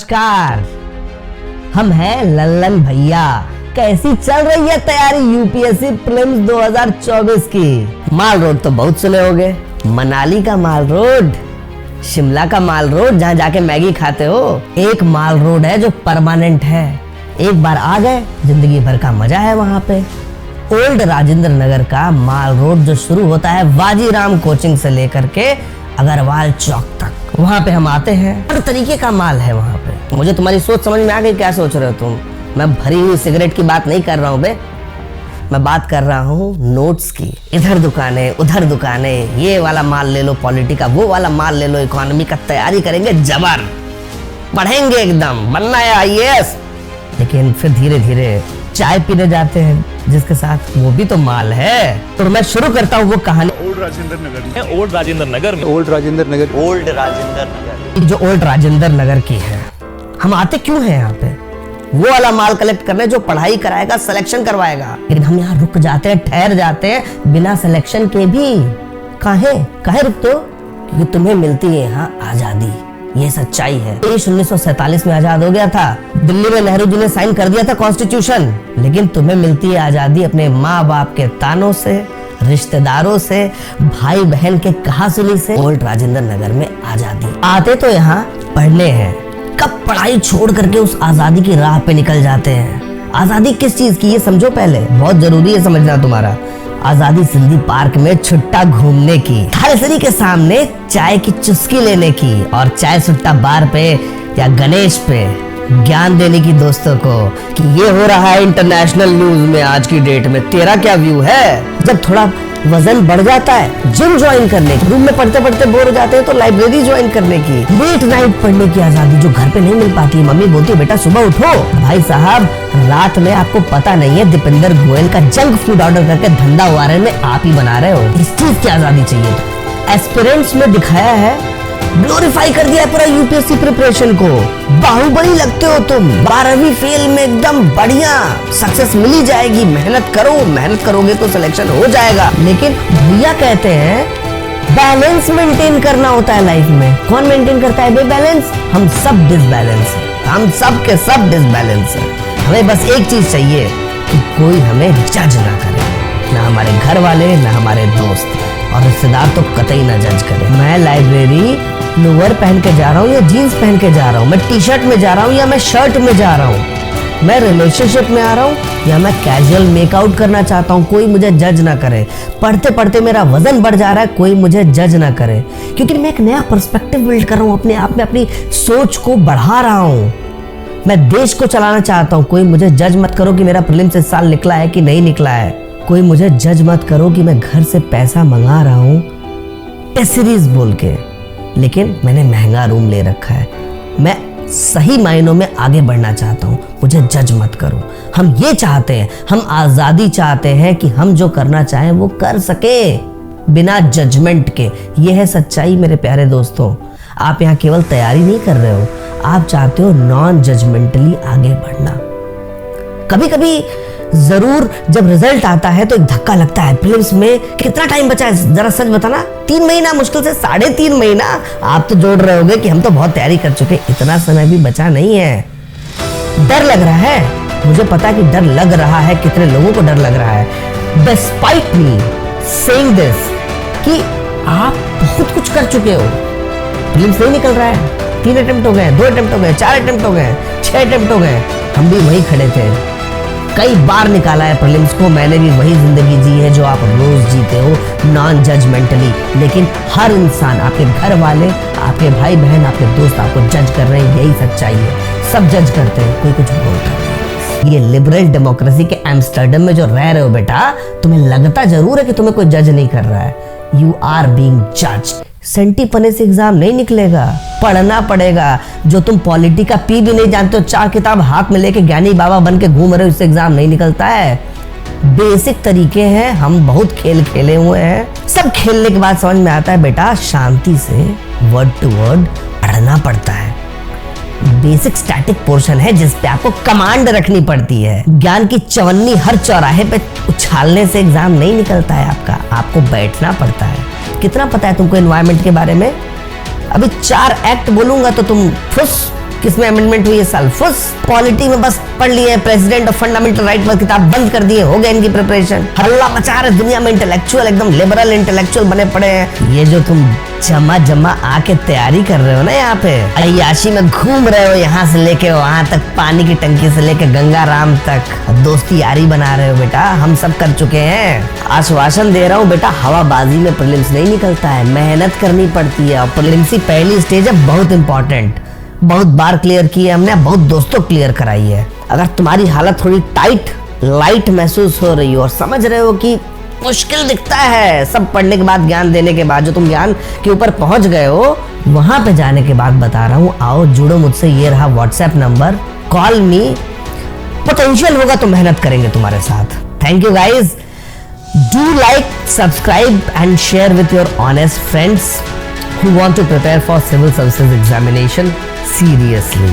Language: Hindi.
नमस्कार, हम हैं लल्लन भैया। कैसी चल रही है तैयारी यूपीएससी प्रीलिम्स 2024 की? माल रोड तो बहुत सुने होंगे, मनाली का माल रोड, शिमला का माल रोड जहाँ जाके मैगी खाते हो। एक माल रोड है जो परमानेंट है, एक बार आ गए जिंदगी भर का मजा है वहाँ पे। ओल्ड राजेंद्र नगर का माल रोड जो शुरू होता है वाजीराम कोचिंग से लेकर के अग्रवाल चौक तक, वहाँ पे हम आते हैं। हर तरीके का माल है वहाँ पे। मुझे तुम्हारी सोच समझ में आ गई, क्या सोच रहे हो तुम? मैं भरी हुई सिगरेट की बात नहीं कर रहा हूँ बे, मैं बात कर रहा हूँ नोट्स की। इधर दुकानें उधर दुकानें, ये वाला माल ले लो पॉलिटी का, वो वाला माल ले लो इकोनॉमी का। तैयारी करेंगे जबर, पढ़ेंगे एकदम, बनना है आईएएस। लेकिन फिर धीरे धीरे चाय पीने जाते हैं जिसके साथ, वो भी तो माल है। तो मैं शुरू करता हूँ वो कहानी ओल्ड राजेंद्र नगर में। ओल्ड राजेंद्र नगर में। ओल्ड राजेंद्र नगर। ओल्ड राजेंद्र नगर जो ओल्ड राजेंद्र नगर की है। हम आते क्यों हैं यहाँ पे? वो वाला माल कलेक्ट करने जो पढ़ाई कराएगा, सिलेक्शन करवाएगा। लेकिन हम यहाँ रुक जाते हैं, ठहर जाते हैं बिना सिलेक्शन के भी। काहे रुकते हो? क्योंकि तुम्हें मिलती है यहाँ आजादी, ये सच्चाई है। देश 1947 में आजाद हो गया था, दिल्ली में नेहरू जी ने साइन कर दिया था कॉन्स्टिट्यूशन, लेकिन तुम्हें मिलती है आजादी अपने माँ बाप के तानों से, रिश्तेदारों से, भाई बहन के कहासुनी से। ओल्ड राजेंद्र नगर में आजादी। आते तो यहाँ पढ़ने हैं, कब पढ़ाई छोड़ करके उस आजादी की राह पे निकल जाते हैं। आजादी किस चीज की ये समझो पहले, बहुत जरूरी है समझना तुम्हारा। आजादी सिंधी पार्क में छुट्टा घूमने की, थानेसरी के सामने चाय की चुस्की लेने की, और चाय सुट्टा बार पे या गणेश पे ज्ञान देने की दोस्तों को कि ये हो रहा है इंटरनेशनल न्यूज में आज की डेट में, तेरा क्या व्यू है। जब थोड़ा वजन बढ़ जाता है, जिम ज्वाइन करने की, रूम में पढ़ते पढ़ते बोर हो जाते हैं तो लाइब्रेरी ज्वाइन करने की, लेट नाइट पढ़ने की आजादी जो घर पे नहीं मिल पाती। मम्मी बोलती है बेटा सुबह उठो। भाई साहब रात में आपको पता नहीं है दीपेंद्र गोयल का जंक फूड ऑर्डर करके धंधा वायरल में आप ही बना रहे हो। इस चीज की आजादी चाहिए। एस्पिरेंट्स में दिखाया है, ग्लोरीफाई कर दिया है पूरा यूपीएससी प्रिपरेशन को। बाहुबली लगते हो तुम, 12वीं फेल में एकदम बढ़िया सक्सेस मिली जाएगी। मेहनत करो, मेहनत करोगे तो सिलेक्शन हो जाएगा। लेकिन भैया कहते हैं बैलेंस मेंटेन करना होता है लाइफ में। कौन मेंटेन करता है बे बैलेंस? हम सब डिसबैलेंस है, हम सब के सब डिसबैलेंस है। हमें बस एक चीज चाहिए कि कोई हमें जज ना करे, ना हमारे घर वाले, ना हमारे दोस्त, और रिश्तेदार तो कतई ना जज करे। मैं लाइब्रेरी लोअर पहन के जा रहा हूँ या जीन्स पहन के जा रहा हूँ, मैं टी शर्ट में जा रहा हूँ या मैं शर्ट में जा रहा हूँ, मैं रिलेशनशिप में आ रहा हूँ या मैं कैजुअल मेकआउट करना चाहता हूँ, कोई मुझे जज ना करे। पढ़ते पढ़ते मेरा वजन बढ़ जा रहा है, कोई मुझे जज ना करे, क्योंकि मैं एक नया पर्सपेक्टिव बिल्ड कर रहा हूँ अपने आप में, अपनी सोच को बढ़ा रहा हूँ। मैं देश को चलाना चाहता हूँ, कोई मुझे जज मत करो कि मेरा प्रीलिम्स इस साल निकला है कि नहीं निकला है। कोई मुझे जज मत करो कि मैं घर से पैसा मंगा रहा हूँ टेस्ट सीरीज बोल के, लेकिन मैंने महंगा रूम ले रखा है। मैं सही मायनों में आगे बढ़ना चाहता हूँ, मुझे जज मत करो। हम ये चाहते हैं, हम आज़ादी चाहते हैं कि हम जो करना चाहें वो कर सके बिना जजमेंट के। ये है सच्चाई मेरे प्यारे दोस्तों। आप यहाँ केवल तैयारी नहीं कर रहे हो, आप चाहते हो नॉन जजमेंटली आगे बढ़ना। कभी कभी जरूर जब रिजल्ट आता है तो एक धक्का लगता है। प्रीलिम्स में कितना टाइम बचा है जरा सच बताना? 3 महीना, मुश्किल से 3.5 महीना। आप तो जोड़ रहे होगे कि हम तो बहुत तैयारी कर चुके, इतना समय भी बचा नहीं है। डर लग रहा है, मुझे पता है कि डर लग रहा है, कितने लोगों को डर लग रहा है। डिस्पाइट मी सेइंग दिस कि आप बहुत कुछ कर चुके हो, प्रीलिम्स नहीं निकल रहा है। 3 अटेम्प्ट हो गए, 2 अटेम्प्ट हो गए, 4 अटेम्प्ट हो गए, 6 अटेम्प्ट हो गए, हम भी वही खड़े थे। कई बार निकाला है प्रीलिम्स को, मैंने भी वही जिंदगी जी है जो आप रोज जीते हो, नॉन जजमेंटली। लेकिन हर इंसान, आपके घर वाले, आपके भाई बहन, आपके दोस्त आपको जज कर रहे हैं, यही सच्चाई है। सब जज करते हैं, कोई कुछ बोलता नहीं। ये लिबरल डेमोक्रेसी के एम्स्टर्डम में जो रह रहे हो बेटा, तुम्हें लगता जरूर है कि तुम्हें कोई जज नहीं कर रहा है। You are being judged. सेंटी पने से एग्जाम नहीं निकलेगा, पढ़ना पड़ेगा। जो तुम पॉलिटी का पी भी नहीं जानते हो, 4 किताब हाथ में लेके ज्ञानी बाबा बन के घूम रहे हो, इससे एग्जाम नहीं निकलता है। बेसिक तरीके हैं, हम बहुत खेल खेले हुए हैं। सब खेलने के बाद समझ में आता है बेटा शांति से वर्ड टू वर्ड पढ़ना पड़ता है। बेसिक स्टैटिक पोर्शन है जिस पे आपको कमांड रखनी पड़ती है। ज्ञान की चवन्नी हर चौराहे पे उछालने से एग्जाम नहीं निकलता है आपका, आपको बैठना पड़ता है। कितना पता है तुमको एनवायरनमेंट के बारे में? अभी 4 एक्ट बोलूंगा तो तुम फुस किसमें अमेंडमेंट हुई है साल? फुस पॉलिटी में बस पढ़ लिए प्रेसिडेंट ऑफ फंडामेंटल राइट पर किताब बंद कर दिए, हो गए इनकी प्रिपरेशन। हल्ला मचा रहे दुनिया में, इंटेलेक्चुअल एकदम लिबरल इंटेलेक्चुअल बने पड़े हैं। ये जो तुम जमा आके तैयारी कर रहे हो ना, यहाँ पे अय्याशी में घूम रहे हो, यहाँ से लेके वहां तक, पानी की टंकी से लेके गंगाराम तक, दोस्ती यारी बना रहे हो बेटा, हम सब कर चुके हैं। आश्वासन दे रहा हूँ बेटा, हवाबाजी में प्रीलिम्स नहीं निकलता है, मेहनत करनी पड़ती है। और प्रीलिम्स की पहली स्टेज है बहुत इंपॉर्टेंट, बहुत बार क्लियर की है हमने, बहुत दोस्तों क्लियर कराई है। अगर तुम्हारी हालत थोड़ी टाइट लाइट महसूस हो रही हो और समझ रहे हो कि मुश्किल दिखता है सब पढ़ने के बाद, ज्ञान देने के बाद, जो तुम ज्ञान के ऊपर पहुंच गए हो, वहां पे जाने के बाद बता रहा हूं, आओ जुड़ो मुझसे। ये रहा व्हाट्सएप नंबर, कॉल मी। पोटेंशियल होगा तो मेहनत करेंगे तुम्हारे साथ। Thank you guys. Do like, subscribe and share with your honest friends who want to prepare for civil services examination seriously.